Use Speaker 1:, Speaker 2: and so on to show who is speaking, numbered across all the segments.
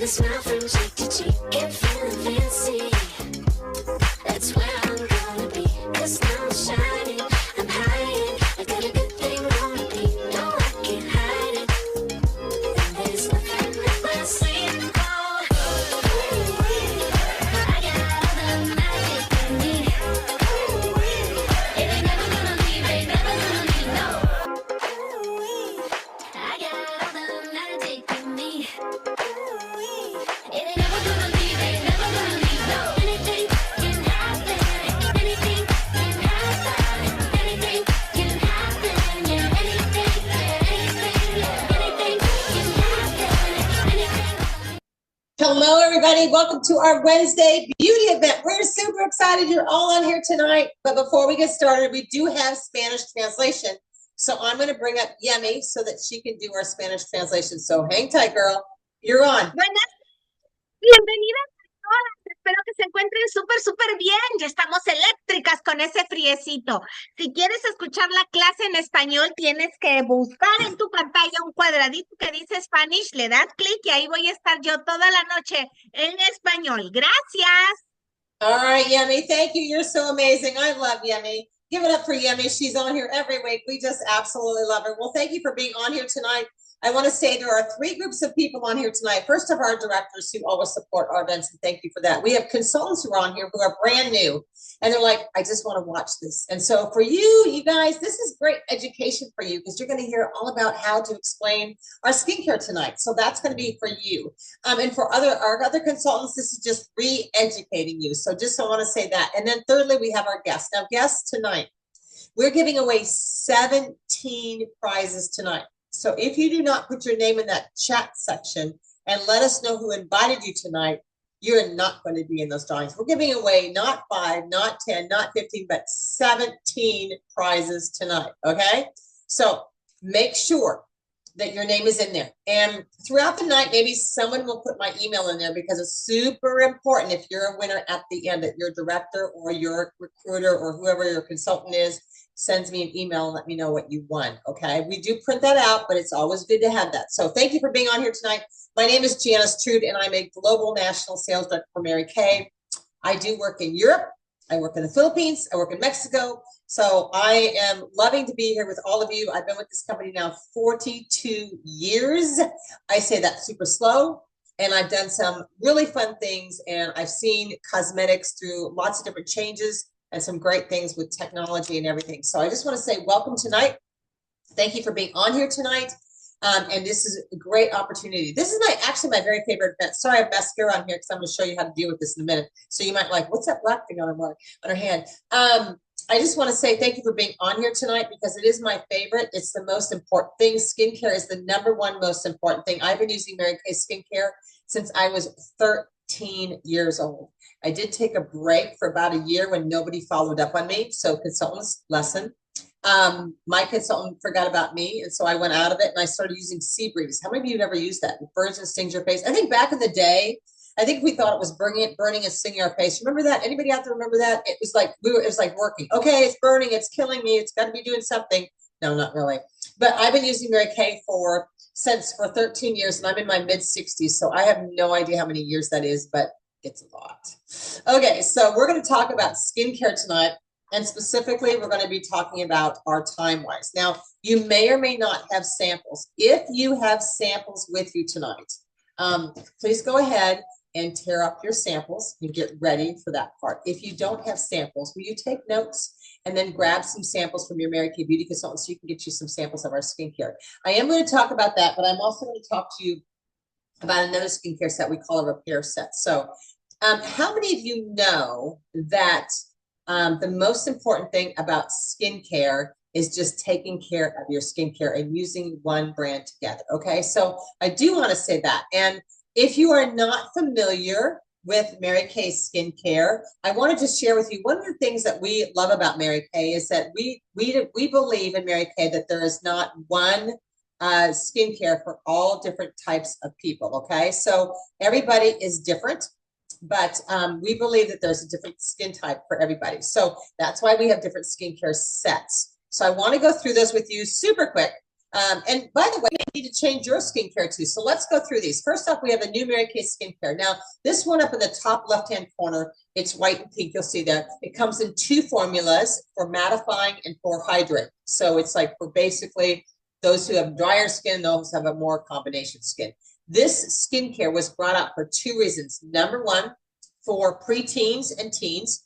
Speaker 1: smile from cheek to cheek, get feeling fancy. That's where I'm gonna be, 'cause now I'm shining, I'm hiding. I got a good thing on me, no I can't hide it. And there's nothing up my sleeve. Oh, I got all the magic in me. It ain't never gonna leave, ain't never gonna leave, no. I got all the magic in me. It ain't never gonna leave, ain't never gonna leave, no. Anything can happen, anything can happen, anything can happen, yeah, anything, yeah, anything, yeah, anything can happen, anything.
Speaker 2: Hello, everybody. Welcome to our Wednesday beauty event. We're super excited you're all on here tonight. But before we get started, we do have Spanish translation. So I'm going to bring up Yemi so that she can do our Spanish translation. So hang tight, girl. You're on.
Speaker 3: Buenas, bienvenidas a todas. Espero que se encuentren súper bien. Ya estamos eléctricas con ese friecito. Si quieres escuchar la clase en español, tienes que buscar en tu pantalla un cuadradito que dice Spanish, le das clic y ahí voy a estar yo toda la noche en español. Gracias.
Speaker 2: All right, Yemi. Thank you. You're so amazing. I love Yemi. Give it up for Yemi. She's on here every week. We just absolutely love her. Well, thank you for being on here tonight. I want to say there are three groups of people on here tonight. First of our directors who always support our events, and thank you for that. We have consultants who are on here who are brand new, and they're like, I just want to watch this. And so for you guys, this is great education for you because you're going to hear all about how to explain our skincare tonight. So that's going to be for you. And for our other consultants, this is just re-educating you. So just I want to say that. And then thirdly, we have our guests. Now, guests tonight, we're giving away 17 prizes tonight. So if you do not put your name in that chat section and let us know who invited you tonight, you're not going to be in those drawings. We're giving away not 5, not 10, not 15, but 17 prizes tonight, okay? So make sure that your name is in there. And throughout the night, maybe someone will put my email in there because it's super important if you're a winner at the end, that your director or your recruiter or whoever your consultant is sends me an email and let me know what you won, okay? We do print that out, but it's always good to have that. So thank you for being on here tonight. My name is Janice Trude, and I'm a global national sales director for Mary Kay. I do work in Europe. I work in the Philippines. I work in Mexico. So I am loving to be here with all of you. I've been with this company now 42 years. I say that super slow. And I've done some really fun things, and I've seen cosmetics through lots of different changes and some great things with technology and everything. So I just want to say welcome tonight. Thank you for being on here tonight. And this is a great opportunity. This is actually my very favorite event. Sorry, I have mascara on here because I'm going to show you how to deal with this in a minute. So you might like, what's that black thing on her hand? I just want to say thank you for being on here tonight because it is my favorite. It's the most important thing. Skincare is the #1 most important thing. I've been using Mary Kay skincare since I was 13 years old. I did take a break for about a year when nobody followed up on me. So consultants lesson. My consultant forgot about me. And so I went out of it and I started using Seabreeze. How many of you have ever used that? It burns and stings your face. I think back in the day, I think we thought it was burning and stinging our face. Remember that? Anybody out there remember that? It was like, it was like working. Okay, it's burning, it's killing me. It's got to be doing something. No, not really. But I've been using Mary Kay for 13 years and I'm in my mid-60s. So I have no idea how many years that is, but it's a lot. Okay, so we're going to talk about skincare tonight, and specifically we're going to be talking about our time-wise. Now, you may or may not have samples. If you have samples with you tonight, please go ahead and tear up your samples and get ready for that part. If you don't have samples, will you take notes and then grab some samples from your Mary Kay Beauty consultant so you can get you some samples of our skincare. I am going to talk about that, but I'm also going to talk to you about another skincare set we call a repair set. So how many of you know that the most important thing about skincare is just taking care of your skincare and using one brand together, okay? So I do want to say that. And if you are not familiar with Mary Kay skincare, I wanted to share with you one of the things that we love about Mary Kay is that we believe in Mary Kay that there is not one skincare for all different types of people, okay? So everybody is different, but we believe that there's a different skin type for everybody. So that's why we have different skincare sets. So I want to go through those with you super quick. And by the way, you need to change your skincare too. So let's go through these. First off, we have a new Mary Kay skincare. Now, this one up in the top left-hand corner, it's white and pink. You'll see that. It comes in 2 formulas for mattifying and for hydrating. So it's like for basically those who have drier skin, those who have a more combination skin. This skincare was brought out for 2 reasons. Number one, for preteens and teens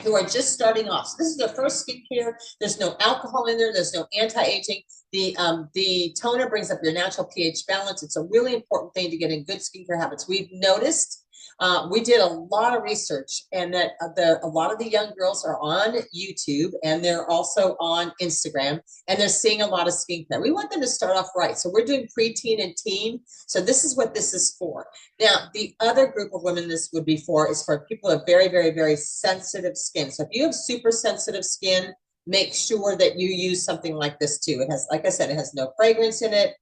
Speaker 2: who are just starting off. So this is their first skincare. There's no alcohol in there. There's no anti-aging. The toner brings up your natural pH balance. It's a really important thing to get in good skincare habits. We've noticed, we did a lot of research, and that a lot of the young girls are on YouTube, and they're also on Instagram, and they're seeing a lot of skincare. We want them to start off right. So we're doing preteen and teen. So this is what this is for. Now, the other group of women this would be for is for people who have very, very, very sensitive skin. So if you have super sensitive skin, make sure that you use something like this too. It has, like I said, it has no fragrance in it.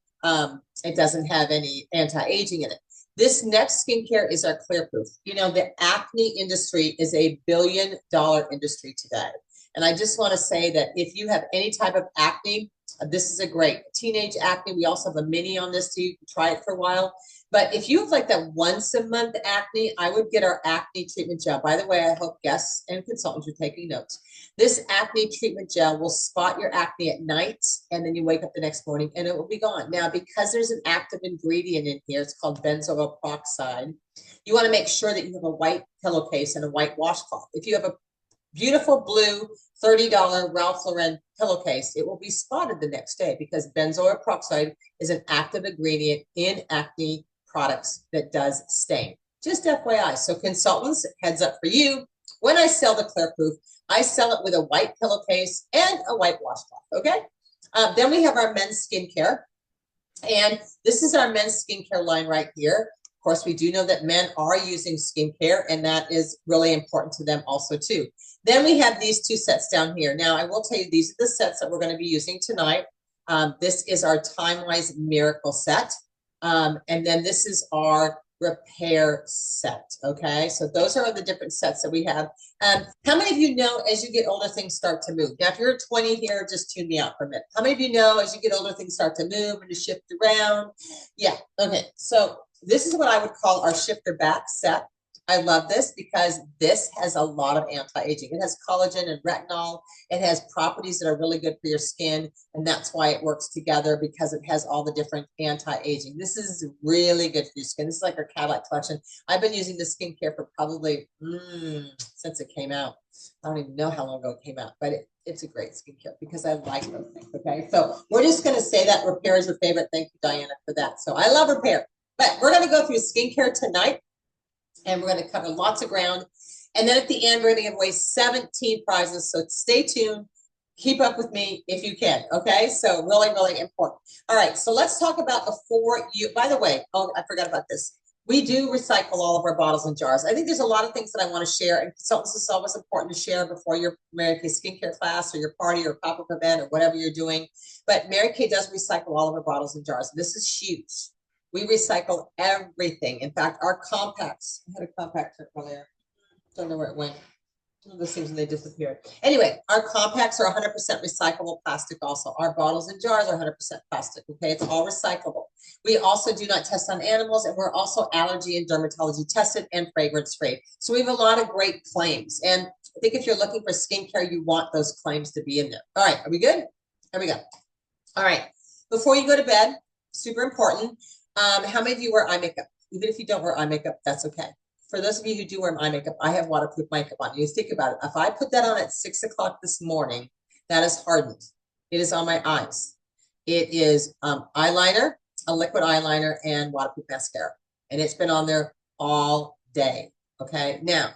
Speaker 2: It doesn't have any anti-aging in it. This next skincare is our Clear Proof. You know, the acne industry is a billion-dollar industry today. And I just want to say that if you have any type of acne, this is a great teenage acne. We also have a mini on this too. You can try it for a while. But if you have like that once a month acne, I would get our acne treatment gel. By the way, I hope guests and consultants are taking notes. This acne treatment gel will spot your acne at night, and then you wake up the next morning and it will be gone. Now, because there's an active ingredient in here, it's called benzoyl peroxide. You want to make sure that you have a white pillowcase and a white washcloth. If you have a beautiful blue $30 Ralph Lauren pillowcase, it will be spotted the next day because benzoyl peroxide is an active ingredient in acne products that does stain. Just FYI. So consultants, heads up for you. When I sell the Clear Proof, I sell it with a white pillowcase and a white washcloth, okay? Then we have our men's skincare. And this is our men's skincare line right here. Of course, we do know that men are using skincare, and that is really important to them also too. Then we have these 2 sets down here. Now, I will tell you, these are the sets that we're going to be using tonight. This is our Time-Wise Miracle set. And then this is our repair set. Okay, so those are the different sets that we have. How many of you know as you get older things start to move? Now, if you're 20 here, just tune me out for a minute. How many of you know as you get older things start to move and to shift around? Yeah, okay. So this is what I would call our shifter back set. I love this because this has a lot of anti-aging. It has collagen and retinol. It has properties that are really good for your skin, and that's why it works together, because it has all the different anti-aging. This is really good for your skin. This is like our Cadillac collection. I've been using this skincare for probably since it came out. I don't even know how long ago it came out, but it's a great skincare because I like those things, okay? So we're just going to say that repair is your favorite. Thank you, Diana, for that. So I love repair. But we're going to go through skincare tonight, and we're going to cover lots of ground. And then at the end, we're going to give away 17 prizes. So stay tuned. Keep up with me if you can. Okay. So really, really important. All right. So let's talk about before you, by the way, oh, I forgot about this. We do recycle all of our bottles and jars. I think there's a lot of things that I want to share, and consultants is always important to share before your Mary Kay skincare class or your party or pop-up event or whatever you're doing. But Mary Kay does recycle all of our bottles and jars. This is huge. We recycle everything. In fact, our compacts, I had a compact earlier. Don't know where it went. This seems they disappeared. Anyway, our compacts are 100% recyclable plastic also. Our bottles and jars are 100% plastic, okay? It's all recyclable. We also do not test on animals, and we're also allergy and dermatology tested and fragrance free. So we have a lot of great claims. And I think if you're looking for skincare, you want those claims to be in there. All right, are we good? Here we go. All right, before you go to bed, super important. How many of you wear eye makeup? Even if you don't wear eye makeup, that's okay. For those of you who do wear eye makeup, I have waterproof makeup on. You think about it. If I put that on at 6 o'clock this morning, that is hardened. It is on my eyes. It is eyeliner, a liquid eyeliner, and waterproof mascara. And it's been on there all day. Okay. Now,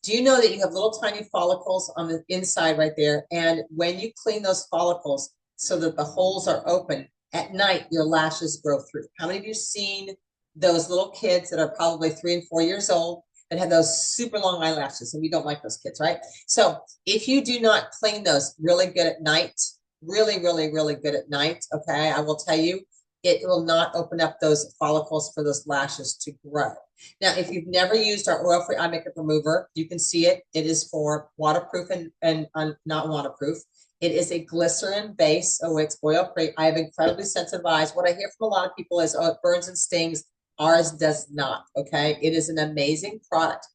Speaker 2: do you know that you have little tiny follicles on the inside right there? And when you clean those follicles so that the holes are open, at night, your lashes grow through. How many of you have seen those little kids that are probably 3 and 4 years old that have those super long eyelashes? And we don't like those kids, right? So if you do not clean those really good at night, really, really, really good at night, okay, I will tell you, it will not open up those follicles for those lashes to grow. Now, if you've never used our oil-free eye makeup remover, you can see it. It is for waterproof and not waterproof. It is a glycerin base, so it's oil-free. I have incredibly sensitive eyes. What I hear from a lot of people is, oh, it burns and stings. Ours does not, okay? It is an amazing product.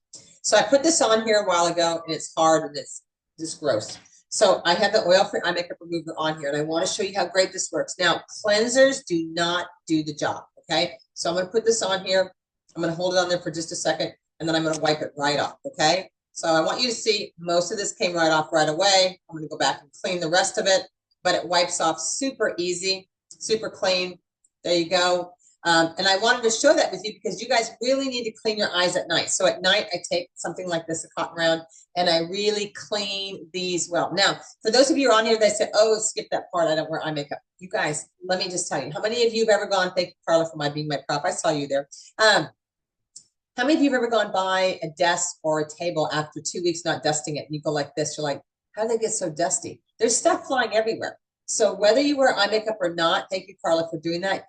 Speaker 2: So I put this on here a while ago, and it's hard, and it's just gross. So I have the oil-free eye makeup remover on here, and I want to show you how great this works. Now, cleansers do not do the job, okay? So I'm going to put this on here. I'm going to hold it on there for just a second, and then I'm going to wipe it right off, okay? So I want you to see most of this came right off right away. I'm going to go back and clean the rest of it, but it wipes off super easy, super clean. There you go. And I wanted to show that with you because you guys really need to clean your eyes at night. So at night, I take something like this, a cotton round, and I really clean these well. Now, for those of you who are on here that say, oh, skip that part, I don't wear eye makeup. You guys, let me just tell you, how many of you have ever gone, thank you, Carla, for being my prop. I saw you there. How many of you have ever gone by a desk or a table after 2 weeks not dusting it, and you go like this, you're like, how did they get so dusty? There's stuff flying everywhere. So whether you wear eye makeup or not, thank you, Carla, for doing that.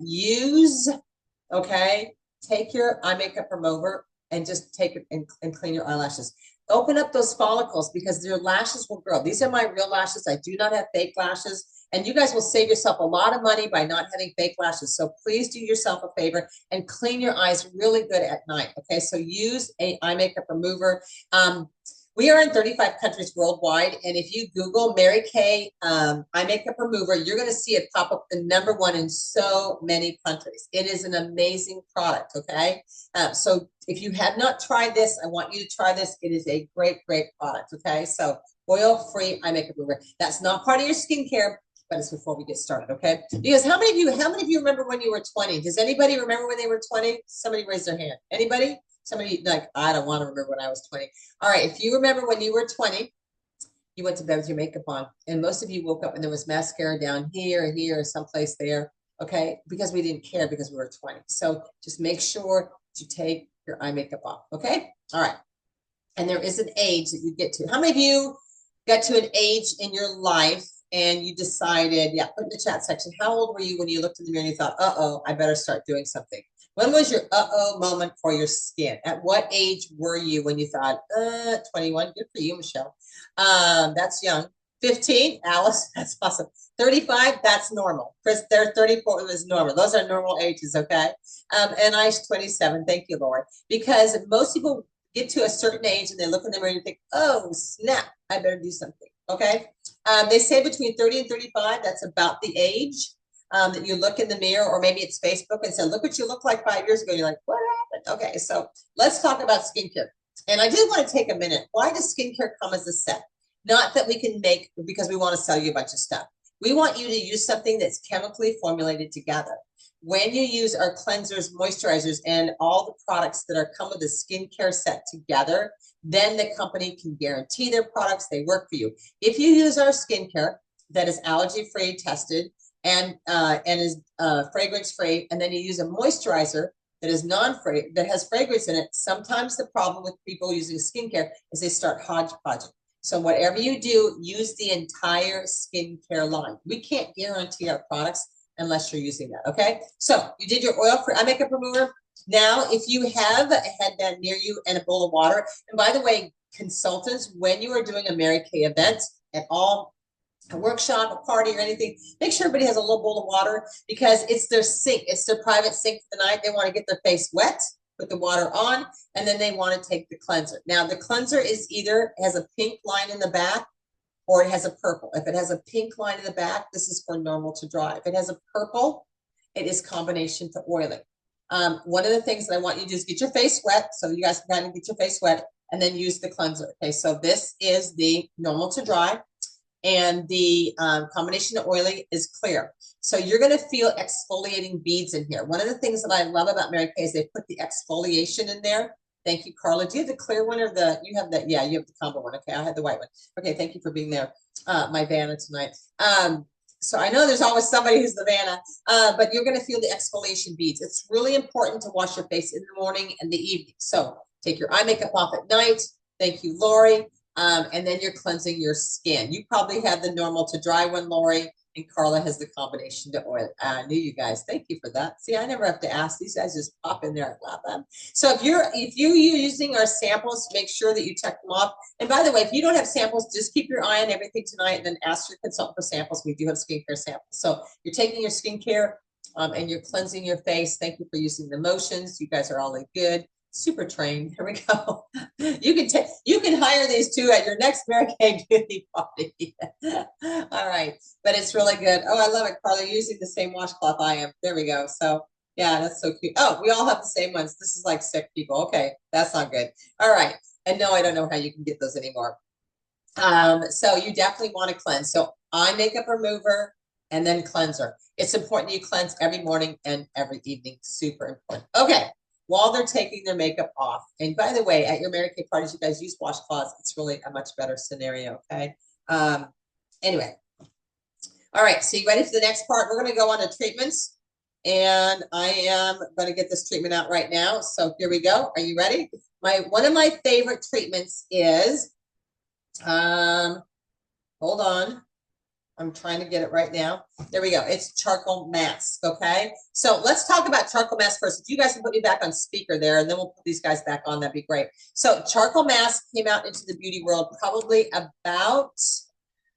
Speaker 2: Take your eye makeup remover and just take it and clean your eyelashes. Open up those follicles because your lashes will grow. These are my real lashes. I do not have fake lashes. And you guys will save yourself a lot of money by not having fake lashes. So please do yourself a favor and clean your eyes really good at night. Okay, so use a eye makeup remover. We are in 35 countries worldwide, and if you Google Mary Kay eye makeup remover, you're going to see it pop up the #1 in so many countries. It is an amazing product, okay? So if you have not tried this, I want you to try this. It is a great, great product, okay? So oil-free eye makeup remover. That's not part of your skincare, but it's before we get started, okay? Because how many of you remember when you were 20? Does anybody remember when they were 20? Somebody raise their hand. Anybody? Somebody like, I don't want to remember when I was 20. All right, if you remember when you were 20, you went to bed with your makeup on, and most of you woke up and there was mascara down here, someplace there, okay? Because we didn't care because we were 20. So just make sure to take your eye makeup off, okay? All right. And there is an age that you get to. How many of you got to an age in your life and you decided, yeah, put in the chat section, how old were you when you looked in the mirror and you thought, uh-oh, I better start doing something? When was your uh-oh moment for your skin? At what age were you when you thought, 21, good for you, Michelle. That's young. 15, Alice, that's awesome. 35, that's normal. Chris, they're 34 is normal. Those are normal ages, okay? And I 27, thank you, Lord. Because most people get to a certain age and they look in the mirror and think, oh, snap, I better do something, okay? They say between 30 and 35, that's about the age. That you look in the mirror, or maybe it's Facebook and say, look what you looked like 5 years ago. You're like, what happened? Okay, so let's talk about skincare. And I did want to take a minute. Why does skincare come as a set? Not that we can make, because we want to sell you a bunch of stuff. We want you to use something that's chemically formulated together. When you use our cleansers, moisturizers, and all the products that are come with the skincare set together, then the company can guarantee their products, they work for you. If you use our skincare that is allergy-free tested, and is fragrance free, and then you use a moisturizer that is non-free, that has fragrance in it. Sometimes the problem with people using skincare is they start hodgepodging. So whatever you do, use the entire skincare line. We can't guarantee our products unless you're using that, okay? So you did your oil-free eye makeup remover. Now, if you have a headband near you and a bowl of water, and by the way, consultants, when you are doing a Mary Kay event at all, a workshop, a party, or anything, make sure everybody has a little bowl of water because it's their sink. It's their private sink for the night. They want to get their face wet, put the water on, and then they want to take the cleanser. Now, the cleanser is either has a pink line in the back or it has a purple. If it has a pink line in the back, this is for normal to dry. If it has a purple, it is combination to oiling. One of the things that I want you to do is get your face wet. So you guys can kind of get your face wet and then use the cleanser. Okay, so this is the normal to dry. And the combination of oiling is clear. So you're going to feel exfoliating beads in here. One of the things that I love about Mary Kay is they put the exfoliation in there. Thank you, Carla. Do you have the clear one or you have that? Yeah, you have the combo one. Okay, I had the white one. Okay, thank you for being there, my Vanna tonight. So I know there's always somebody who's the Vanna, but you're going to feel the exfoliation beads. It's really important to wash your face in the morning and the evening. So take your eye makeup off at night. Thank you, Lori. And then you're cleansing your skin. You probably have the normal to dry one, Lori, and Carla has the combination to oil. I knew you guys. Thank you for that. See, I never have to ask. These guys just pop in there. I love them. So if you're using our samples, make sure that you check them off. And by the way, if you don't have samples, just keep your eye on everything tonight and then ask your consultant for samples. We do have skincare samples. So you're taking your skincare and you're cleansing your face. Thank you for using the motions. You guys are all good. Super trained. Here we go. You can hire these two at your next Mary Kay beauty party. All right, but it's really good. Oh, I love it, Carla. You're using the same washcloth I am. There we go. So yeah, that's so cute. Oh, we all have the same ones. This is like sick people. Okay, that's not good. All right, and no, I don't know how you can get those anymore. So you definitely want to cleanse. So eye makeup remover and then cleanser. It's important you cleanse every morning and every evening. Super important. Okay. While they're taking their makeup off. And by the way, at your Mary Kay parties, you guys use washcloths. It's really a much better scenario, okay? Anyway. All right, so you ready for the next part? We're going to go on to treatments. And I am going to get this treatment out right now. So here we go. Are you ready? One of my favorite treatments is, hold on. I'm trying to get it right now. There we go. It's charcoal mask, okay? So let's talk about charcoal mask first. If you guys can put me back on speaker there, and then we'll put these guys back on, that'd be great. So charcoal mask came out into the beauty world probably about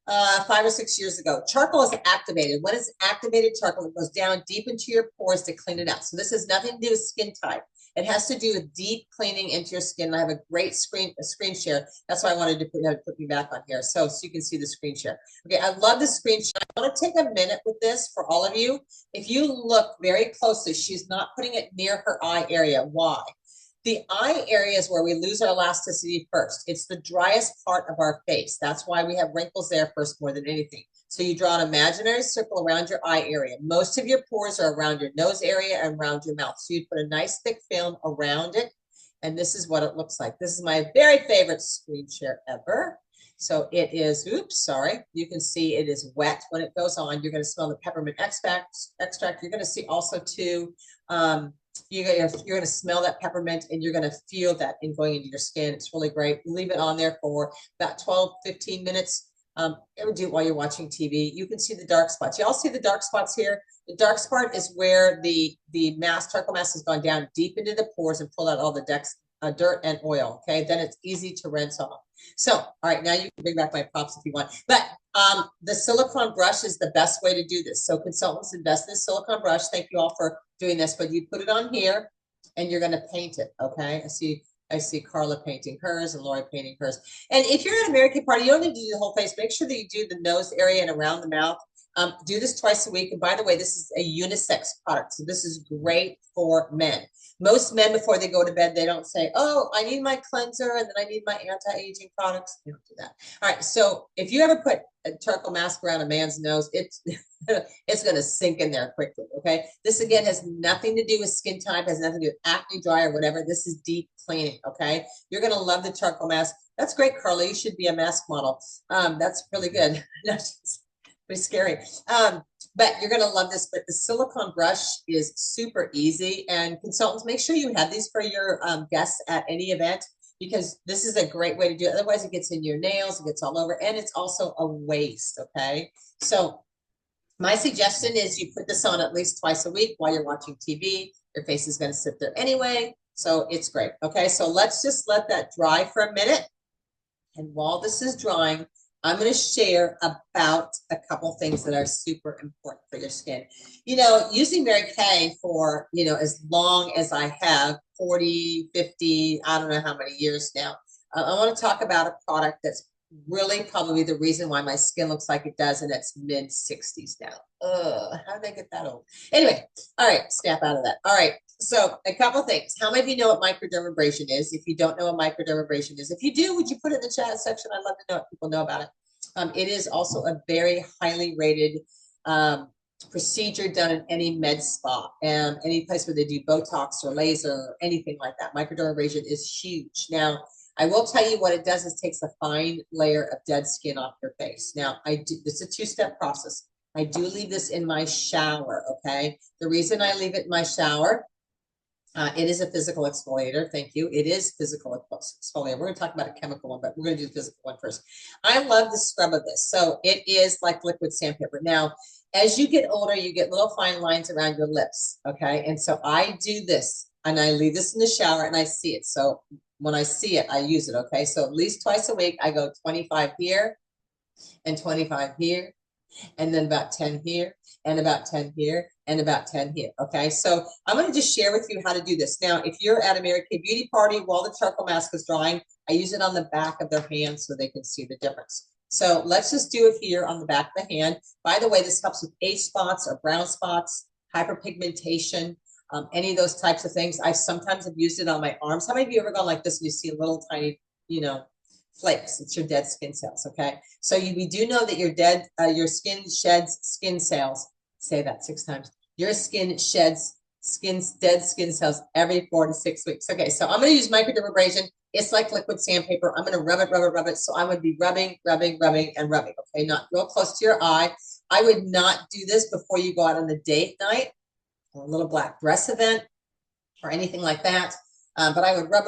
Speaker 2: 5 or 6 years ago. Charcoal is activated. When it's activated charcoal, it goes down deep into your pores to clean it out. So this has nothing to do with skin type. It has to do with deep cleaning into your skin. I have a great screen share. That's why I wanted to put me back on here so you can see the screen share. Okay, I love the screen share. I want to take a minute with this for all of you. If you look very closely, she's not putting it near her eye area. Why? The eye area is where we lose our elasticity first. It's the driest part of our face. That's why we have wrinkles there first more than anything. So you draw an imaginary circle around your eye area. Most of your pores are around your nose area and around your mouth. So you put a nice thick film around it. And this is what it looks like. This is my very favorite screen share ever. So it is, oops, sorry. You can see it is wet when it goes on. You're going to smell the peppermint extract. You're going to see also too, you're going to smell that peppermint and you're going to feel that in going into your skin. It's really great. Leave it on there for about 12, 15 minutes. Ever do it while you're watching TV. You can see the dark spots. You all see the dark spots here? The dark spot is where the charcoal mask has gone down deep into the pores and pulled out all the dirt and oil. Okay, then it's easy to rinse off. So, all right, now you can bring back my props if you want. But the silicone brush is the best way to do this. So consultants invest in the silicone brush. Thank you all for doing this. But you put it on here and you're going to paint it. Okay, I see Carla painting hers and Lori painting hers. And if you're at a Mary Kay party, you don't need to do the whole face. Make sure that you do the nose area and around the mouth. Do this twice a week. And by the way, this is a unisex product. So this is great for men. Most men, before they go to bed, they don't say, oh, I need my cleanser and then I need my anti-aging products. They don't do that. All right. So if you ever put a charcoal mask around a man's nose, it's going to sink in there quickly. Okay. This again has nothing to do with skin type, has nothing to do with acne, dry, or whatever. This is deep cleaning. Okay. You're going to love the charcoal mask. That's great, Carla. You should be a mask model. That's really good. Pretty scary. But you're going to love this. But the silicone brush is super easy. And consultants, make sure you have these for your guests at any event, because this is a great way to do it. Otherwise, it gets in your nails, it gets all over, and it's also a waste. Okay. So my suggestion is you put this on at least twice a week while you're watching TV. Your face is going to sit there anyway. So it's great. Okay. So let's just let that dry for a minute. And while this is drying, I'm going to share about a couple things that are super important for your skin. You know, using Mary Kay for, as long as I have, 40, 50, I don't know how many years now. I want to talk about a product that's really probably the reason why my skin looks like it does, and it's mid-60s now. How did I get that old? Anyway, all right, snap out of that. All right, so a couple things. How many of you know what microdermabrasion is? If you don't know what microdermabrasion is, if you do, would you put it in the chat section? I'd love to know if people know about it. It is also a very highly rated procedure done in any med spa and any place where they do Botox or laser or anything like that. Microdermabrasion is huge. Now, I will tell you what it does is takes a fine layer of dead skin off your face. Now, this is a two-step process. I do leave this in my shower, okay? The reason I leave it in my shower, it is a physical exfoliator. Thank you. It is physical exfoliator. We're going to talk about a chemical one, but we're going to do the physical one first. I love the scrub of this. So it is like liquid sandpaper. Now, As you get older, you get little fine lines around your lips, okay? And so I do this, and I leave this in the shower, and I see it. So when I see it, I use it, okay? So at least twice a week, I go 25 here and 25 here, and then about 10 here, and about 10 here, and about 10 here, okay? So I'm gonna just share with you how to do this. Now, if you're at a Mary Kay Beauty party while the charcoal mask is drying, I use it on the back of their hand so they can see the difference. So let's just do it here on the back of the hand. By the way, this helps with age spots or brown spots, hyperpigmentation, any of those types of things. I sometimes have used it on my arms. How many of you ever gone like this and you see a little tiny, flakes? It's your dead skin cells, okay? So we do know that your skin sheds skin cells. Say that 6 times. Your skin sheds dead skin cells every 4 to 6 weeks. Okay, so I'm gonna use microdermabrasion. It's like liquid sandpaper. I'm gonna rub it. So I would be rubbing, and rubbing, okay? Not real close to your eye. I would not do this before you go out on a date night or a little black dress event or anything like that. But I would rub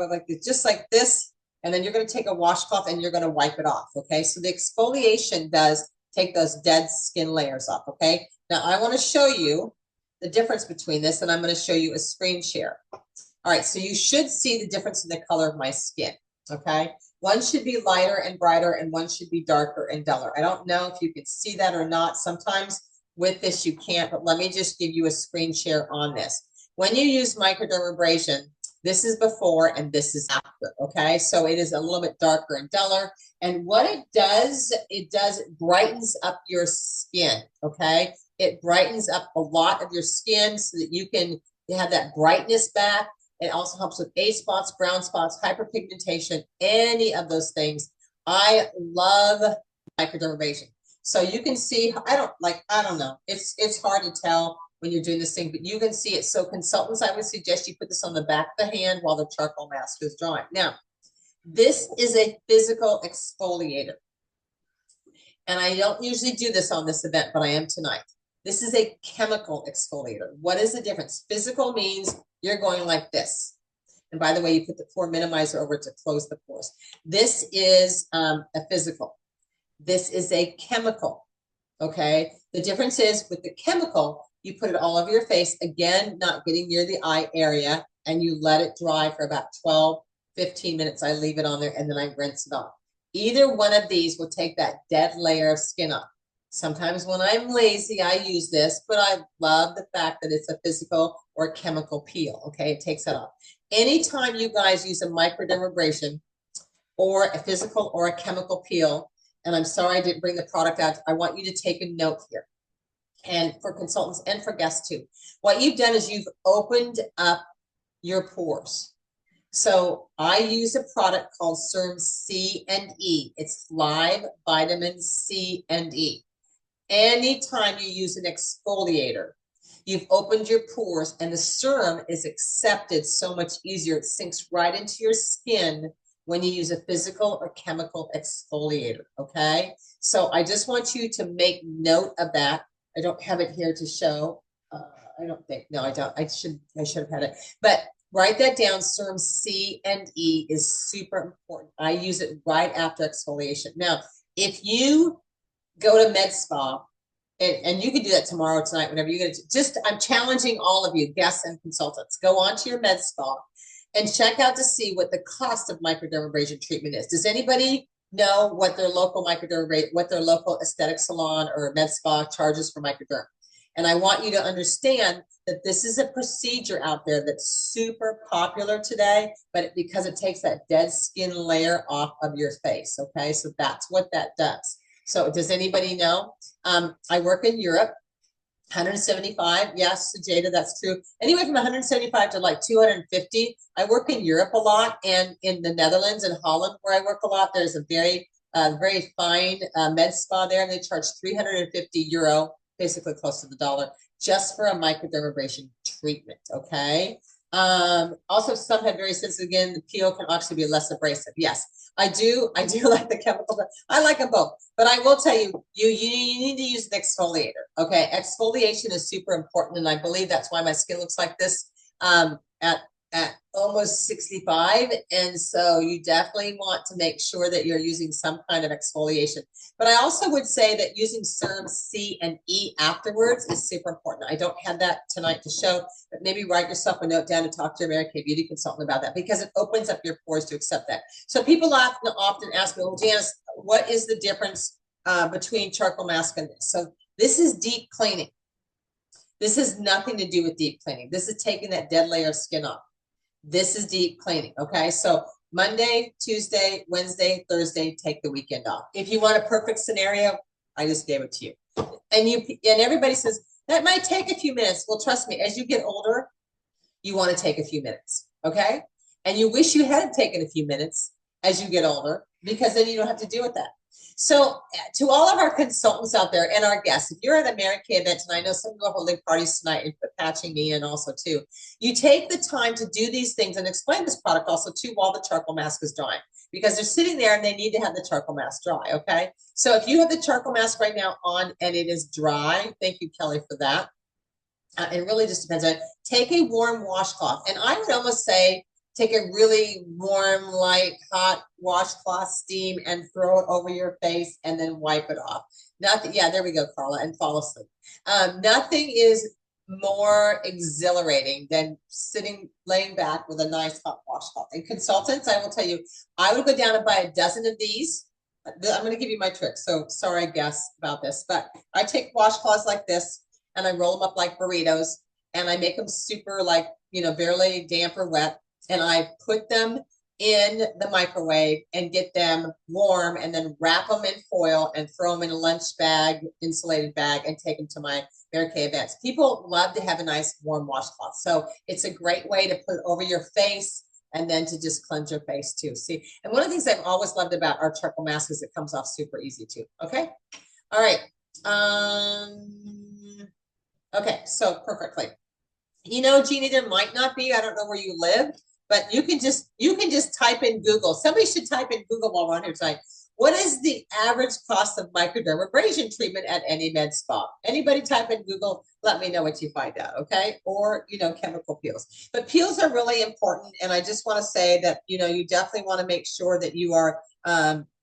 Speaker 2: like this, just like this. And then you're going to take a washcloth and you're going to wipe it off, okay? So the exfoliation does take those dead skin layers off, okay? Now I want to show you the difference between this, and I'm going to show you a screen share. All right, so you should see the difference in the color of my skin, okay? One should be lighter and brighter, and one should be darker and duller. I don't know if you can see that or not. Sometimes with this you can't, but let me just give you a screen share on this. When you use microdermabrasion, this is before and this is after, okay? So it is a little bit darker and duller. And what it does brightens up your skin, okay? It brightens up a lot of your skin so that you have that brightness back. It also helps with age spots, brown spots, hyperpigmentation, any of those things. I love microdermabrasion. So you can see, I don't know. It's hard to tell when you're doing this thing, but you can see it. So consultants, I would suggest you put this on the back of the hand while the charcoal mask is drying. Now, this is a physical exfoliator. And I don't usually do this on this event, but I am tonight. This is a chemical exfoliator. What is the difference? Physical means you're going like this. And by the way, you put the pore minimizer over to close the pores. This is a physical. This is a chemical, okay? The difference is with the chemical, you put it all over your face, again, not getting near the eye area, and you let it dry for about 12, 15 minutes. I leave it on there, and then I rinse it off. Either one of these will take that dead layer of skin off. Sometimes when I'm lazy, I use this, but I love the fact that it's a physical or chemical peel, okay? It takes that off. Anytime you guys use a microdermabrasion or a physical or a chemical peel, and I'm sorry I didn't bring the product out, I want you to take a note here. And for consultants and for guests too. What you've done is you've opened up your pores. So I use a product called Serum C and E. It's live vitamin C and E. Anytime you use an exfoliator, you've opened your pores, and the serum is accepted so much easier. It sinks right into your skin when you use a physical or chemical exfoliator, okay? So I just want you to make note of that. I don't have it here to show. I don't think, no, I don't. I should have had it. But write that down. Serum C and E is super important. I use it right after exfoliation. Now, if you go to Med Spa, and you can do that tomorrow, tonight, whenever you're going to, I'm challenging all of you, guests and consultants, go on to your Med Spa and check out to see what the cost of microdermabrasion treatment is. Does anybody know what their local aesthetic salon or med spa charges for microderm? And I want you to understand that this is a procedure out there that's super popular today, but because it takes that dead skin layer off of your face, okay? So that's what that does. So does anybody know? I work in Europe, 175. Yes, Jada, that's true. Anywhere from 175 to like 250. I work in Europe a lot, and in the Netherlands and Holland, where I work a lot, there's a very fine med spa there, and they charge 350 euro, basically close to the dollar, just for a microdermabrasion treatment, okay? Also, some have very sensitive, again, the peel can actually be less abrasive. Yes, I do like the chemical. I like them both, but I will tell you, you need to use an exfoliator, okay? Exfoliation is super important, and I believe that's why my skin looks like this at at almost 65. And so you definitely want to make sure that you're using some kind of exfoliation. But I also would say that using serum C and E afterwards is super important. I don't have that tonight to show, but maybe write yourself a note down and talk to your Mary Kay beauty consultant about that, because it opens up your pores to accept that. So people often ask me, well, Janice, what is the difference between charcoal mask and this? So this is deep cleaning. This has nothing to do with deep cleaning. This is taking that dead layer of skin off. This is deep cleaning, okay? So Monday, Tuesday, Wednesday, Thursday, take the weekend off. If you want a perfect scenario, I just gave it to you. And everybody says, that might take a few minutes. Well, trust me, as you get older, you want to take a few minutes, okay? And you wish you had taken a few minutes as you get older, because then you don't have to deal with that. So to all of our consultants out there and our guests, if you're at a Mary Kay event, and I know some of you are holding parties tonight and patching me in also too, you take the time to do these things and explain this product also too while the charcoal mask is drying, because they're sitting there and they need to have the charcoal mask dry, okay? So if you have the charcoal mask right now on and it is dry, thank you, Kelly, for that. It really just depends on it. Take a warm washcloth, and I would almost say take a really warm, light, hot washcloth steam and throw it over your face and then wipe it off. Nothing, yeah, there we go, Carla, and fall asleep. Nothing is more exhilarating than laying back with a nice hot washcloth. And consultants, I will tell you, I would go down and buy a dozen of these. I'm going to give you my trick. So sorry, guess about this, but I take washcloths like this and I roll them up like burritos, and I make them super like, barely damp or wet. And I put them in the microwave and get them warm, and then wrap them in foil and throw them in a lunch bag, insulated bag, and take them to my Mary Kay events. People love to have a nice warm washcloth. So it's a great way to put it over your face and then to just cleanse your face too. See, and one of the things I've always loved about our charcoal mask is it comes off super easy too. Okay. All right. Okay. So perfectly. Jeannie, there might not be, I don't know where you live, but you can just type in Google. Somebody should type in Google while we're on here tonight. What is the average cost of microdermabrasion treatment at any med spa? Anybody type in Google, let me know what you find out, okay? Or, chemical peels. But peels are really important, and I just want to say that, you definitely want to make sure that you are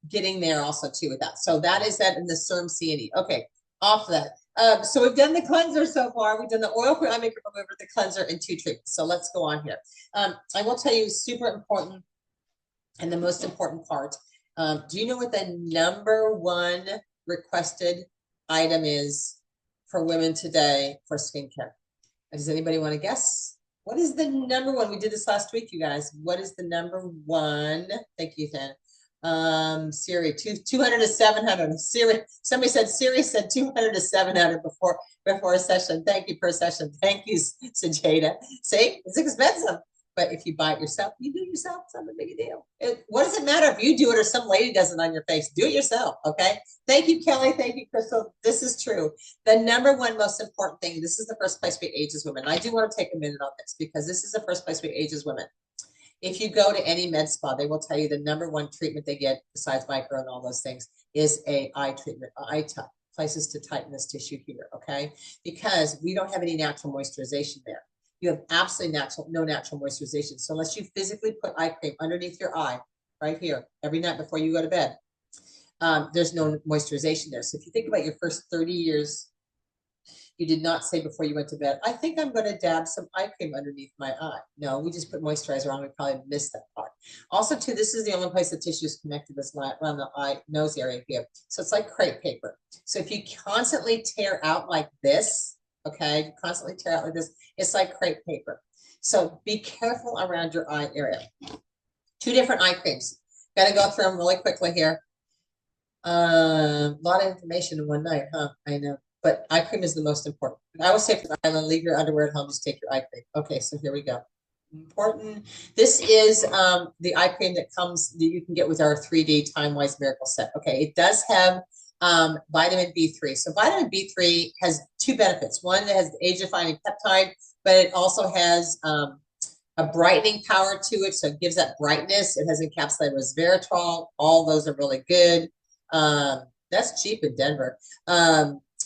Speaker 2: getting there also too with that. So that is that in the serum C and E. Okay, off that. So we've done the cleanser so far. We've done the oil for eye makeup remover, the cleanser, and 2 treatments. So let's go on here. I will tell you, super important, and the most important part. Do you know what the #1 requested item is for women today for skincare? Does anybody want to guess? What is the #1? We did this last week, you guys. What is the #1? Thank you, Ethan. Siri, 200 to 700. Siri, somebody said Siri said 200 to 700 before a session. Thank you per session. Thank you, Sajada. See, it's expensive, but if you buy it yourself, you do it yourself. It's not a big deal. What does it matter if you do it or some lady does it on your face? Do it yourself, okay? Thank you, Kelly. Thank you, Crystal. This is true. The #1 most important thing. This is the first place we age as women. I do want to take a minute on this because this is the first place we age as women. If you go to any med spa, they will tell you the #1 treatment they get, besides micro and all those things, is a eye treatment, places to tighten this tissue here, okay? Because we don't have any natural moisturization there. You have absolutely no natural moisturization. So unless you physically put eye cream underneath your eye, right here, every night before you go to bed, there's no moisturization there. So if you think about your first 30 years, you did not say before you went to bed, I think I'm going to dab some eye cream underneath my eye. No, we just put moisturizer on. We probably missed that part. Also, too, this is the only place the tissue is connected this around the eye nose area here. So it's like crepe paper. So if you constantly tear out like this, okay, constantly tear out like this, it's like crepe paper. So be careful around your eye area. 2 different eye creams. Got to go through them really quickly here. A lot of information in one night, huh? I know. But eye cream is the most important. I always say for the island, leave your underwear at home, just take your eye cream. Okay, so here we go. Important. This is the eye cream that you can get with our 3D Time-Wise Miracle Set. Okay, it does have vitamin B3. So vitamin B3 has 2 benefits. One, it has age-defying peptide, but it also has a brightening power to it. So it gives that brightness. It has encapsulated resveratrol. All those are really good. That's cheap in Denver.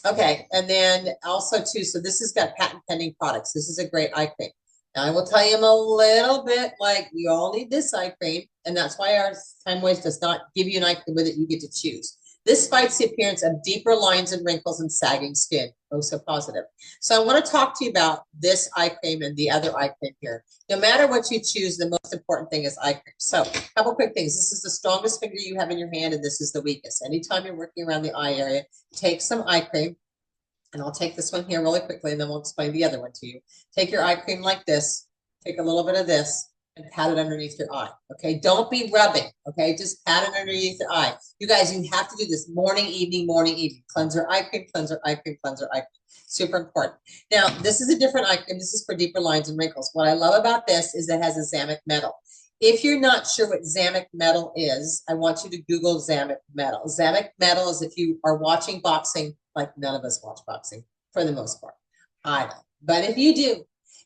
Speaker 2: Okay, and then also too, so this has got patent pending products. This is a great eye cream. Now, I will tell you I'm a little bit like we all need this eye cream, and that's why our Time Waste does not give you an eye cream with it. You get to choose. This fights the appearance of deeper lines and wrinkles and sagging skin. Oh, so positive. So I want to talk to you about this eye cream and the other eye cream here. No matter what you choose, the most important thing is eye cream. So a couple quick things. This is the strongest finger you have in your hand, and this is the weakest. Anytime you're working around the eye area, take some eye cream. And I'll take this one here really quickly, and then we'll explain the other one to you. Take your eye cream like this, take a little bit of this, and pat it underneath your eye, okay? Don't be rubbing, okay? Just pat it underneath your eye. You guys, you have to do this morning, evening, morning, evening. Cleanser, eye cream, cleanser, eye cream, cleanser, eye cream. Super important. Now, this is a different eye cream. This is for deeper lines and wrinkles. What I love about this is it has a Zamic metal. If you're not sure what Zamic metal is, I want you to Google Zamic metal. Zamic metal is if you are watching boxing, like none of us watch boxing for the most part. I don't. But if you do,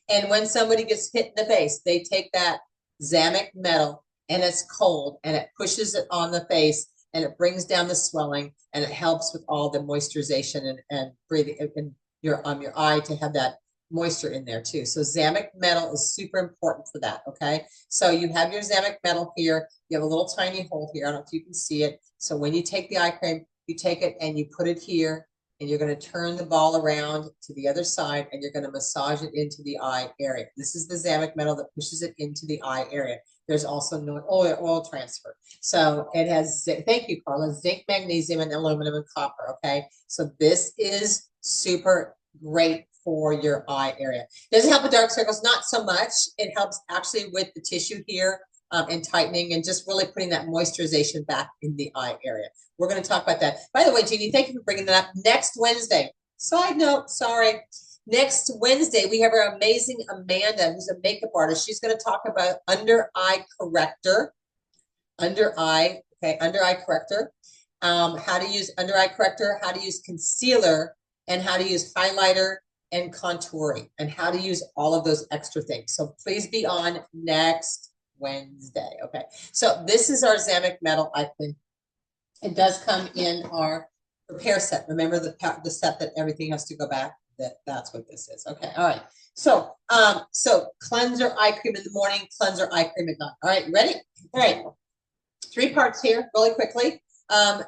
Speaker 2: and when somebody gets hit in the face, they take that Zamic metal and it's cold and it pushes it on the face and it brings down the swelling and it helps with all the moisturization and breathing in your eye to have that moisture in there too. So Zamic metal is super important for that, okay? So you have your Zamic metal here. You have a little tiny hole here. I don't know if you can see it. So when you take the eye cream, you take it and you put it here, and you're going to turn the ball around to the other side, and you're going to massage it into the eye area. This is the Zamic metal that pushes it into the eye area. There's also no oil transfer. So it has, thank you, Carla, zinc, magnesium, and aluminum and copper, okay? So this is super great for your eye area. Does it help with dark circles? Not so much. It helps actually with the tissue here and tightening and just really putting that moisturization back in the eye area. We're going to talk about that. By the way, Jeannie, thank you for bringing that up. Next Wednesday, side note, sorry. Next Wednesday, we have our amazing Amanda, who's a makeup artist. She's going to talk about under eye corrector, how to use under eye corrector, how to use concealer, and how to use highlighter and contouring, and how to use all of those extra things. So please be on next Wednesday. Okay, so this is our Zamic metal eye cream. It does come in our repair set. Remember the set that everything has to go back? That's what this is. Okay, all right. So so cleanser eye cream in the morning, cleanser eye cream at night. All right, ready? All right. 3 parts here, really quickly.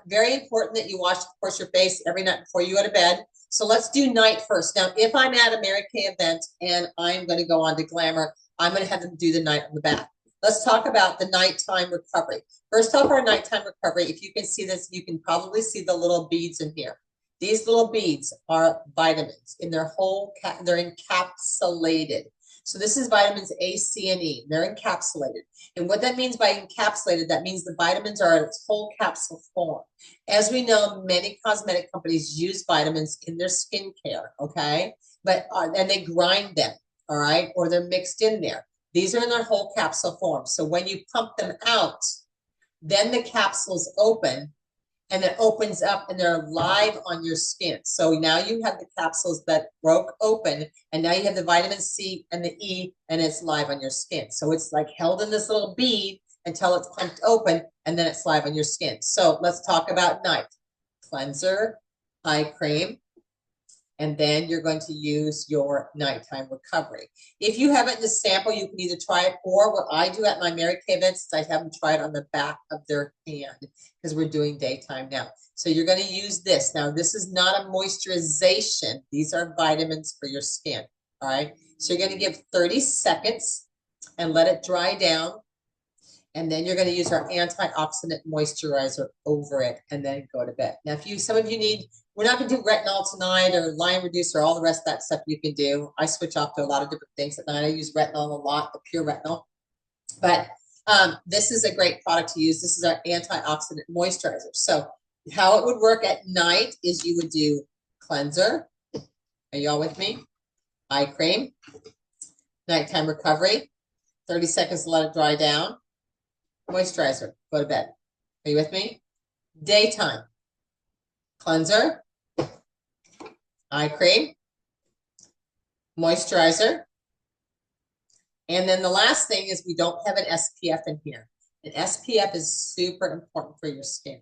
Speaker 2: Very important that you wash, of course, your face every night before you go to bed. So let's do night first. Now, if I'm at a Mary Kay event and I'm going to go on to Glamour, I'm going to have them do the night on the back. Let's talk about the nighttime recovery. First off, our nighttime recovery, if you can see this, you can probably see the little beads in here. These little beads are vitamins in their whole, they're encapsulated. So this is vitamins A, C, and E. They're encapsulated. And what that means by encapsulated, that means the vitamins are in its whole capsule form. As we know, many cosmetic companies use vitamins in their skincare, okay? But and they grind them, all right? Or they're mixed in there. These are in their whole capsule form. So when you pump them out, then the capsules open and it opens up and they're live on your skin. So now you have the capsules that broke open and now you have the vitamin C and the E and it's live on your skin. So it's like held in this little bead until it's pumped open and then it's live on your skin. So let's talk about night. Cleanser, eye cream, and then you're going to use your nighttime recovery. If you have it in the sample, you can either try it, or what I do at my Mary Kay events is I have them try it on the back of their hand because we're doing daytime now. So you're going to use this. Now, this is not a moisturization. These are vitamins for your skin, all right? So you're going to give 30 seconds and let it dry down. And then you're going to use our antioxidant moisturizer over it and then go to bed. Now, if some of you need, we're not going to do retinol tonight or line reducer, all the rest of that stuff you can do. I switch off to a lot of different things at night. I use retinol a lot, the pure retinol. But this is a great product to use. This is our antioxidant moisturizer. So how it would work at night is you would do cleanser. Are you all with me? Eye cream. Nighttime recovery. 30 seconds to let it dry down. Moisturizer, go to bed. Are you with me? Daytime, cleanser, eye cream, moisturizer. And then the last thing is we don't have an SPF in here. An SPF is super important for your skin.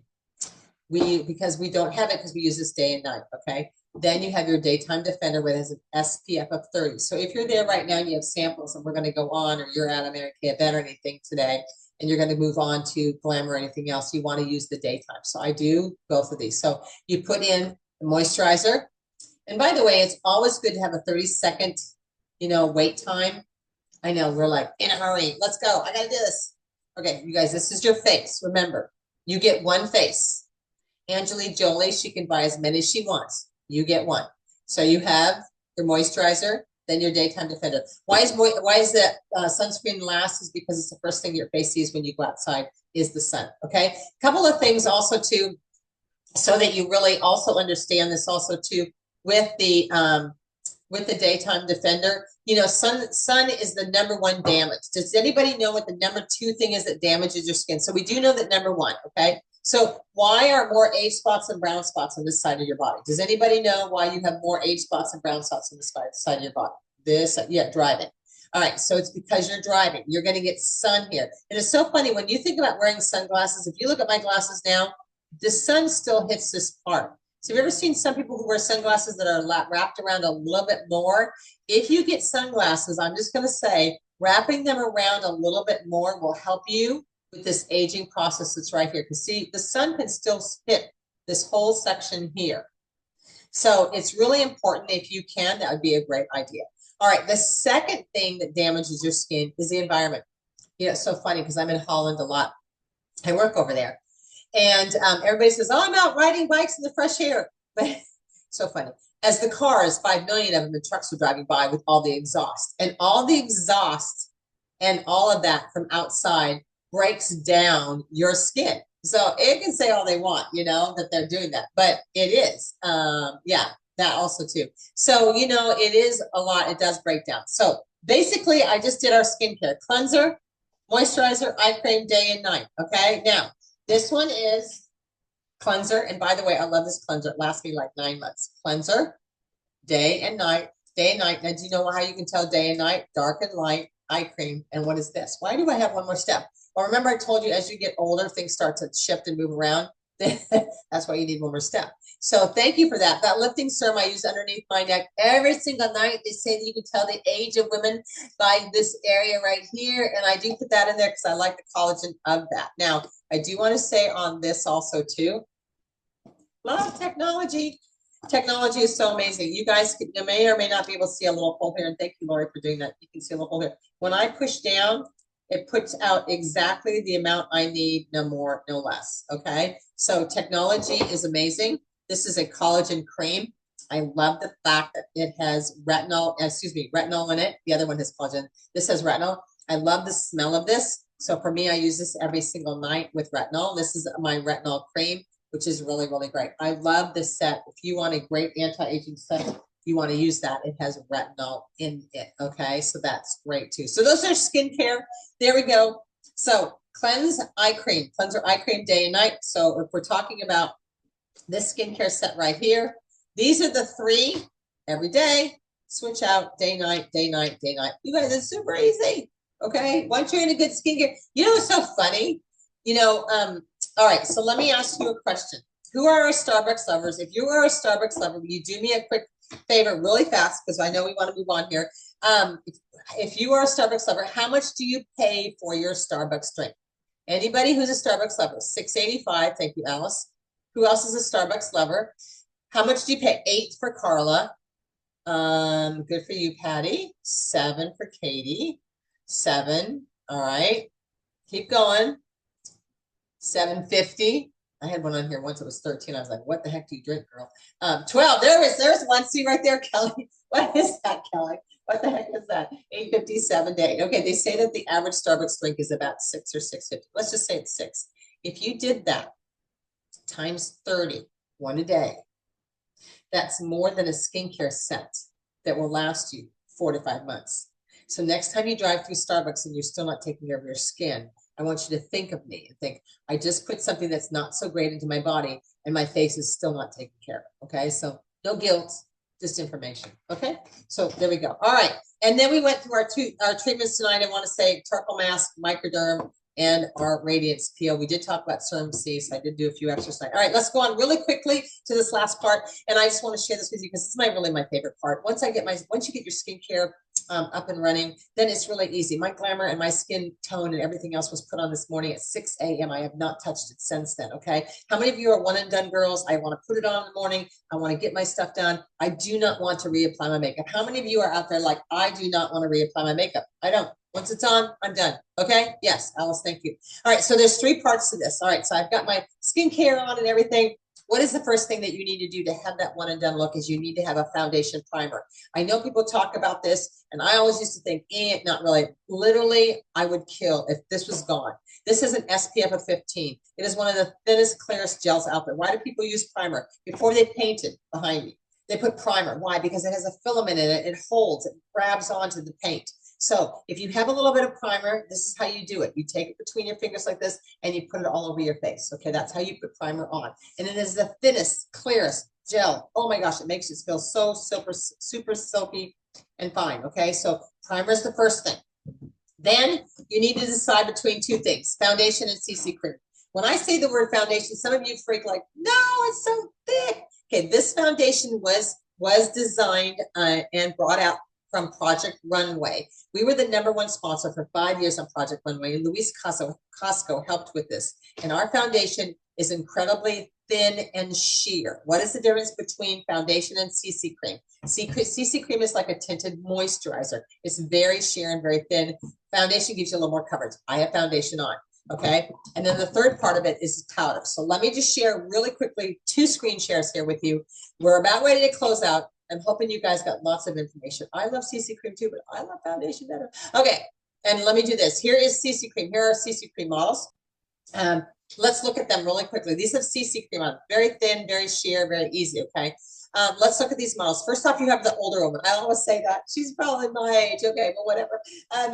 Speaker 2: Because we don't have it because we use this day and night, okay? Then you have your daytime defender with an SPF of 30. So if you're there right now and you have samples and we're going to go on, or you're at a Mary Kay event or anything today, and you're going to move on to Glamour or anything else, you want to use the daytime. So I do both of these. So you put in the moisturizer. And by the way, it's always good to have a 30-second, wait time. I know we're like in a hurry. Let's go. I got to do this. Okay, you guys, this is your face. Remember, you get one face. Angelina Jolie, she can buy as many as she wants. You get one. So you have your moisturizer, then your daytime defender. Why is the sunscreen last? Is because it's the first thing your face sees when you go outside is the sun. Okay. A couple of things also too, so that you really also understand this also too with the daytime defender. Sun is the number one damage. Does anybody know what the number two thing is that damages your skin? So we do know that number one. Okay. So why are more age spots and brown spots on this side of your body? Does anybody know why you have more age spots and brown spots on this side of your body? Driving. All right, so it's because you're driving. You're going to get sun here. And it's so funny when you think about wearing sunglasses. If you look at my glasses now, the sun still hits this part. So have you ever seen some people who wear sunglasses that are wrapped around a little bit more? If you get sunglasses, I'm just going to say wrapping them around a little bit more will help you with this aging process that's right here. Because see, the sun can still hit this whole section here. So it's really important. If you can, that would be a great idea. All right, the second thing that damages your skin is the environment. It's so funny because I'm in Holland a lot. I work over there. And everybody says, oh, I'm out riding bikes in the fresh air. But so funny. As the cars, 5 million of them, the trucks are driving by with all the exhaust. And all the exhaust and all of that from outside breaks down your skin. So it can say all they want, that they're doing that. But it is. That also too. So, it is a lot. It does break down. So basically, I just did our skincare. Cleanser, moisturizer, eye cream, day and night. Okay. Now, this one is cleanser. And by the way, I love this cleanser. It lasts me like 9 months. Cleanser, day and night. Day and night. Now, do you know how you can tell day and night? Dark and light, eye cream. And what is this? Why do I have one more step? Well, remember I told you as you get older, things start to shift and move around. That's why you need one more step. So thank you for that. That lifting serum I use underneath my neck every single night. They say that you can tell the age of women by this area right here. And I do put that in there because I like the collagen of that. Now, I do want to say on this also too, love technology. Technology is so amazing. You guys may or may not be able to see a little hole here. And thank you, Lori, for doing that. You can see a little hole here. When I push down, it puts out exactly the amount I need, no more, no less. Okay. So technology is amazing. This is a collagen cream. I love the fact that it has retinol in it. The other one has collagen. This has retinol. I love the smell of this. So for me, I use this every single night with retinol. This is my retinol cream, which is really, really great. I love this set. If you want a great anti-aging set, you want to use that. It has retinol in it. Okay. So that's great too. So those are skincare. There we go. So cleanser eye cream day and night. So if we're talking about this skincare set right here, these are the 3 every day. Switch out day, night, day, night, day, night. You guys, it's super easy. Okay. Once you're in a good skincare, it's so funny, all right. So let me ask you a question. Who are our Starbucks lovers? If you are a Starbucks lover, will you do me a quick favor really fast? Because I know we want to move on here. If you are a Starbucks lover, how much do you pay for your Starbucks drink? Anybody who's a Starbucks lover, $6.85. Thank you, Alice. Who else is a Starbucks lover? How much do you pay? 8 for Carla. Good for you, Patty. 7 for Katie. 7. All right. Keep going. $7.50. I had one on here once. It was 13. I was like, what the heck do you drink, girl? 12. There's one. See right there, Kelly. What is that, Kelly? What the heck is that? $8.57 a day. Okay, they say that the average Starbucks drink is about 6 or $6.50. Let's just say it's 6. If you did that times 30, one a day, that's more than a skincare set that will last you 4 to 5 months. So next time you drive through Starbucks and you're still not taking care of your skin, I want you to think of me and think, I just put something that's not so great into my body and my face is still not taken care of. Okay, so no guilt, just information. Okay, so there we go. All right, and then we went through our treatments tonight. I want to say charcoal mask, microderm, and our Radiance Peel. We did talk about Serum C, so I did do a few exercises. All right, let's go on really quickly to this last part. And I just want to share this with you because this is really my favorite part. Once you get your skincare up and running, then it's really easy. My glamour and my skin tone and everything else was put on this morning at 6 a.m. I have not touched it since then, okay? How many of you are one and done girls? I want to put it on in the morning. I want to get my stuff done. I do not want to reapply my makeup. How many of you are out there like, I do not want to reapply my makeup? I don't. Once it's on, I'm done. Okay? Yes, Alice, thank you. All right, so there's 3 parts to this. All right, so I've got my skincare on and everything. What is the first thing that you need to do to have that one and done look is you need to have a foundation primer. I know people talk about this, and I always used to think, not really. Literally, I would kill if this was gone. This is an SPF of 15. It is one of the thinnest, clearest gels out there. Why do people use primer? Before they painted behind me, they put primer. Why? Because it has a filament in it. It holds, it grabs onto the paint. So if you have a little bit of primer, this is how you do it. You take it between your fingers like this and you put it all over your face. Okay, that's how you put primer on. And it is the thinnest, clearest gel. Oh my gosh, it makes you feel so super silky and fine. Okay, so primer is the first thing. Then you need to decide between 2 things, foundation and CC cream. When I say the word foundation, some of you freak like, no, it's so thick. Okay, this foundation was designed and brought out from Project Runway. We were the #1 sponsor for 5 years on Project Runway, and Luis Costco helped with this. And our foundation is incredibly thin and sheer. What is the difference between foundation and CC cream? CC cream is like a tinted moisturizer. It's very sheer and very thin. Foundation gives you a little more coverage. I have foundation on. Okay, and then the third part of it is powder. So let me just share really quickly 2 screen shares here with you. We're about ready to close out. I'm hoping you guys got lots of information. I love CC cream too, but I love foundation better. Okay, and let me do this. Here is CC cream. Here are CC cream models. Let's look at them really quickly. These have CC cream on, very thin, very sheer, very easy, okay? Let's look at these models. First off, you have the older woman. I always say that. She's probably my age, okay, but whatever.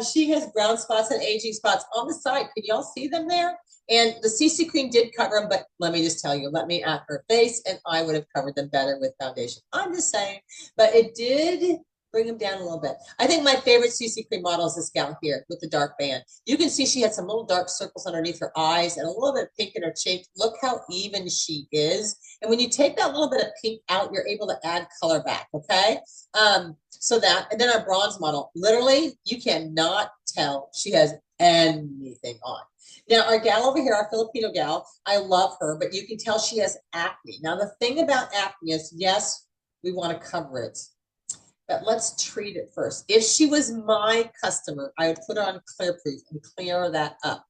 Speaker 2: She has brown spots and aging spots on the side. Can y'all see them there? And the CC cream did cover them, but let me just tell you, let me at her face, and I would have covered them better with foundation. I'm just saying, but it did bring them down a little bit. I think my favorite CC cream model is this gal here with the dark band. You can see she had some little dark circles underneath her eyes and a little bit of pink in her cheek. Look how even she is. And when you take that little bit of pink out, you're able to add color back, okay? So that, and then our bronze model, literally, you cannot tell she has anything on. Now, our gal over here, our Filipino gal, I love her, but you can tell she has acne. Now, the thing about acne is, yes, we want to cover it, but let's treat it first. If she was my customer, I would put her on Clear Proof and clear that up,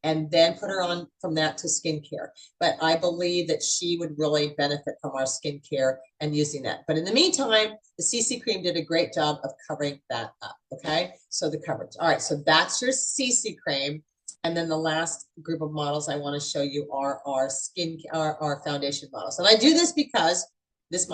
Speaker 2: and then put her on from that to skincare. But I believe that she would really benefit from our skincare and using that. But in the meantime, the CC cream did a great job of covering that up, okay? So the coverage. All right, so that's your CC cream. And then the last group of models I want to show you are our our foundation models. And I do this because this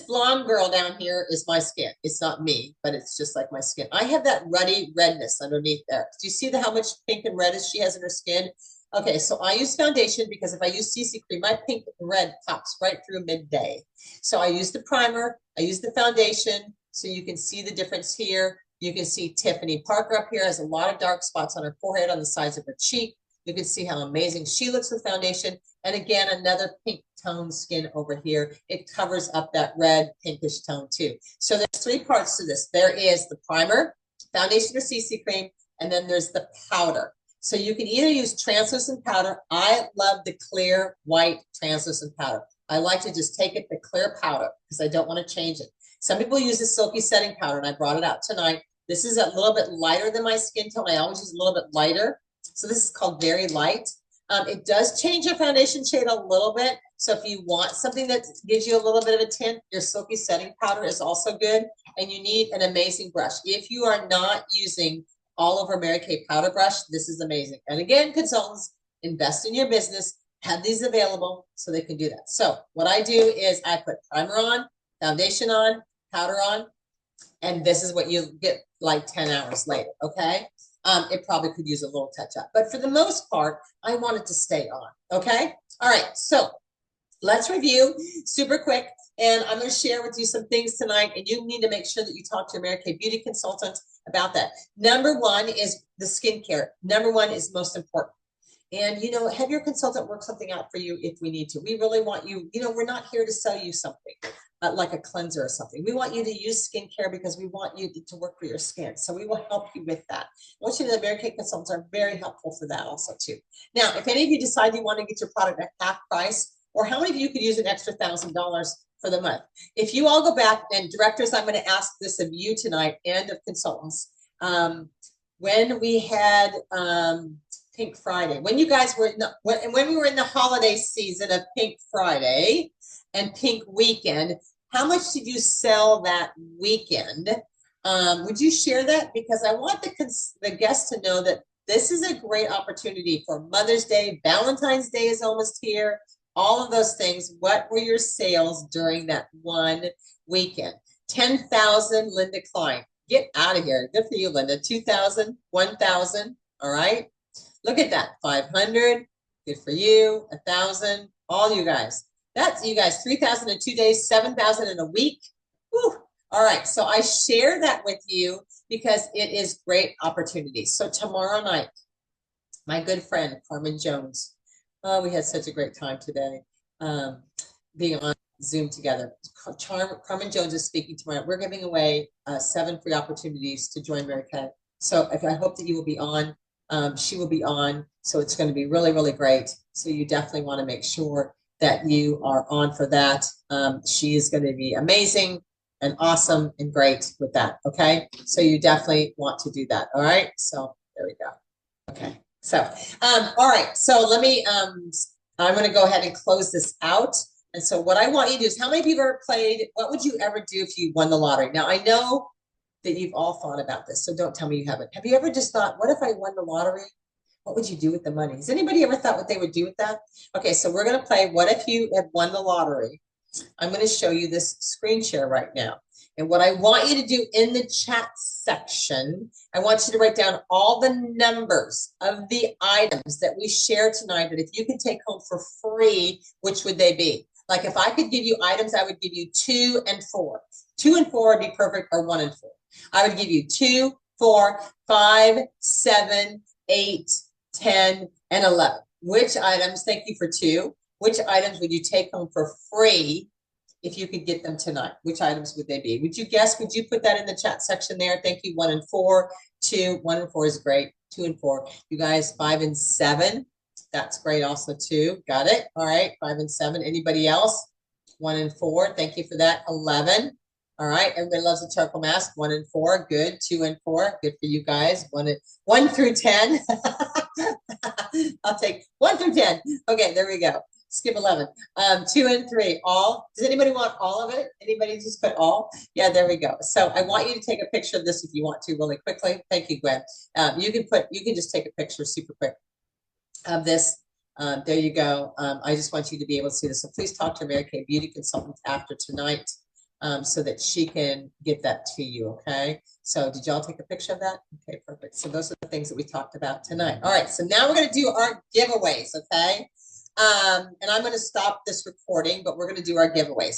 Speaker 2: blonde girl down here is my skin. It's not me, but it's just like my skin. I have that ruddy redness underneath there. Do you see how much pink and reddish she has in her skin? Okay, so I use foundation because if I use CC cream, my pink and red pops right through midday. So I use the primer, I use the foundation, so you can see the difference here. You can see Tiffany Parker up here has a lot of dark spots on her forehead, on the sides of her cheek. You can see how amazing she looks with foundation. And again, another pink tone skin over here. It covers up that red pinkish tone too. So there's 3 parts to this. There is the primer, foundation or CC cream, and then there's the powder. So you can either use translucent powder. I love the clear white translucent powder. I like to just take it, the clear powder, because I don't want to change it. Some people use the silky setting powder, and I brought it out tonight. This is a little bit lighter than my skin tone. I always use a little bit lighter. So this is called Very Light. It does change your foundation shade a little bit. So if you want something that gives you a little bit of a tint, your silky setting powder is also good. And you need an amazing brush. If you are not using all over Mary Kay powder brush, this is amazing. And again, consultants, invest in your business, have these available so they can do that. So what I do is I put primer on, foundation on, powder on, and this is what you get like 10 hours later, okay? It probably could use a little touch up, but for the most part, I want it to stay on, okay? All right, so let's review super quick. And I'm going to share with you some things tonight, and you need to make sure that you talk to your Mary Kay beauty consultant about that. Number one is the skincare. Number one is most important. And, you know, have your consultant work something out for you if we need to. We really want you, you know, we're not here to sell you something like a cleanser or something. We want you to use skincare because we want you to work for your skin. So we will help you with that. I want you to know that Mary Kay consultants are very helpful for that also too. Now, if any of you decide you want to get your product at half price, or how many of you could use an extra $1,000 for the month? If you all go back, and directors, I'm going to ask this of you tonight and of consultants. When we had Pink Friday, when you guys were when we were in the holiday season of Pink Friday and Pink Weekend, how much did you sell that weekend? Would you share that? Because I want the guests to know that this is a great opportunity for Mother's Day. Valentine's Day is almost here. All of those things. What were your sales during that one weekend? 10,000, Linda Klein. Get out of here. Good for you, Linda. 2,000, 1,000. All right. Look at that. 500. Good for you. 1,000. All you guys. That's you guys. 3,000 in 2 days. 7,000 in a week. Whew. All right. So I share that with you because it is great opportunity. So tomorrow night, my good friend, Carmen Jones. Oh, we had such a great time today being on Zoom together. Carmen Jones is speaking tomorrow. We're giving away 7 free opportunities to join Mary Kay. So I hope that you will be on. She will be on. So it's going to be really, really great. So you definitely want to make sure that you are on for that. She is going to be amazing and awesome and great with that. Okay. So you definitely want to do that. All right. So there we go. Okay. So, all right. So let me, I'm going to go ahead and close this out. And so what I want you to do is, how many people have played? What would you ever do if you won the lottery? Now, I know that you've all thought about this, so don't tell me you haven't. Have you ever just thought, what if I won the lottery? What would you do with the money? Has anybody ever thought what they would do with that? Okay, so we're going to play What If You Had Won the Lottery. I'm going to show you this screen share right now. And what I want you to do in the chat section, I want you to write down all the numbers of the items that we share tonight that if you could take home for free, which would they be? Like if I could give you items, I would give you 2 and 4. 2 and 4 would be perfect, or 1 and 4. I would give you 2, 4, 5, 7, 8, 10, and 11. Which items, thank you for 2, which items would you take home for free if you could get them tonight? Which items would they be? Would you guess? Would you put that in the chat section there? Thank you. 1 and 4, 2, 1 and 4 is great. 2 and 4. You guys, 5 and 7. That's great also too. Got it. All right. 5 and 7. Anybody else? 1 and 4. Thank you for that. 11. All right. Everybody loves a charcoal mask. 1 and 4. Good. 2 and 4. Good for you guys. 1 through 10. I'll take 1 through 10. Okay. There we go. Skip 11. 2 and 3. All. Does anybody want all of it? Anybody just put all? Yeah, there we go. So I want you to take a picture of this if you want to really quickly. Thank you, Gwen. You can just take a picture super quick of this. There you go. I just want you to be able to see this. So please talk to Mary Kay Beauty Consultant after tonight so that she can get that to you. Okay. So did y'all take a picture of that? Okay, perfect. So those are the things that we talked about tonight. All right. So now we're going to do our giveaways. Okay. And I'm going to stop this recording, but we're going to do our giveaways.